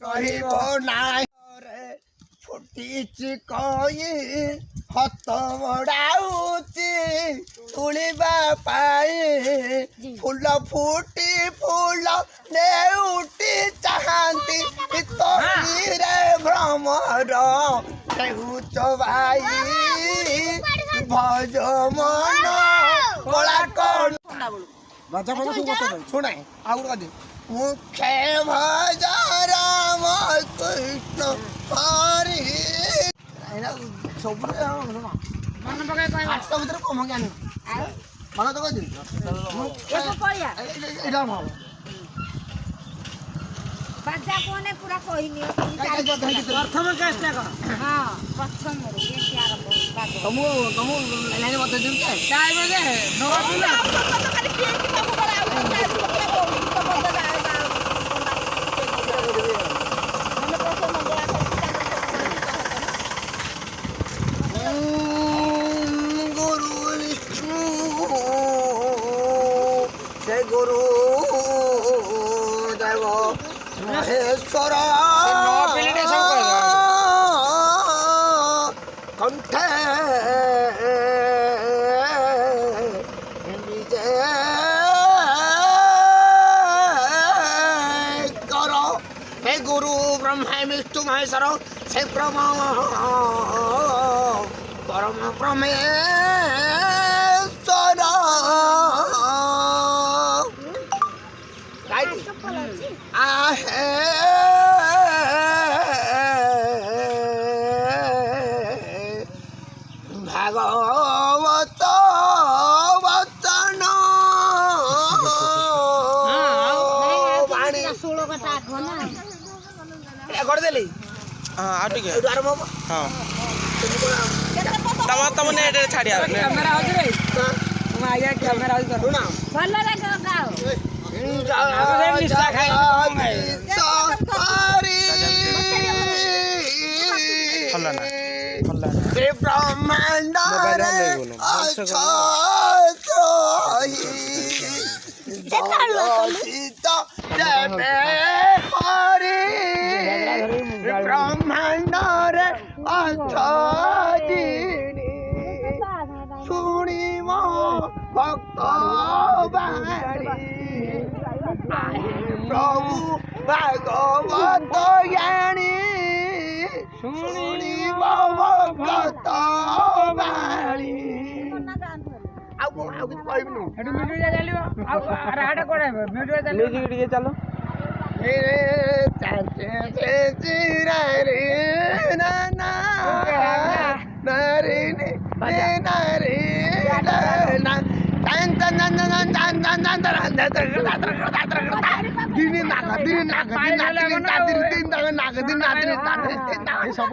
କହିବ ନାଇଁ ଫୁଟିଛି କଇ ହାତ ବଢାଉଛି ତୁଳିବା ପାଇଁ ଫୁଲ ଫୁଟି ଫୁଲ ନେଉଟି ଚାହାନ୍ତି ତୋରେ ଭ୍ରମର ହେଉଛ ଭାଇ ଭଜ ମନ କଳା କଣ ଶୁଣେ ଆଉ ଗୋଟେ मुखे भज राम कृष्ण हरि सब मन पकाय कहबा आठ भीतर कम ज्ञान मन तो कहि एको पड़िया एटा हम बाजा कोने पूरा कहिनी प्रथम केसटा कर हां प्रथम रे के आरंभ तुम लाइन बता दिन के काय बजे नो बुला तो खाली के सब बड़ा गुरु देव महेश्वर कंठे विजय कर हे गुरु ब्रह्मा विष्णु महेश्वर हे ब्रह्म परम परमेश्वर आहे भागवत वचन करदेली हाँ तम नेट छाड़िया कैमरा रे तुम आया कैमरा कर ना भलो रे गाओ ब्रह्मांड ब्रह्मांड शुणी भक्त प्रभु भागवत ज्ञानी शुणी भक्त बाणी चलो सब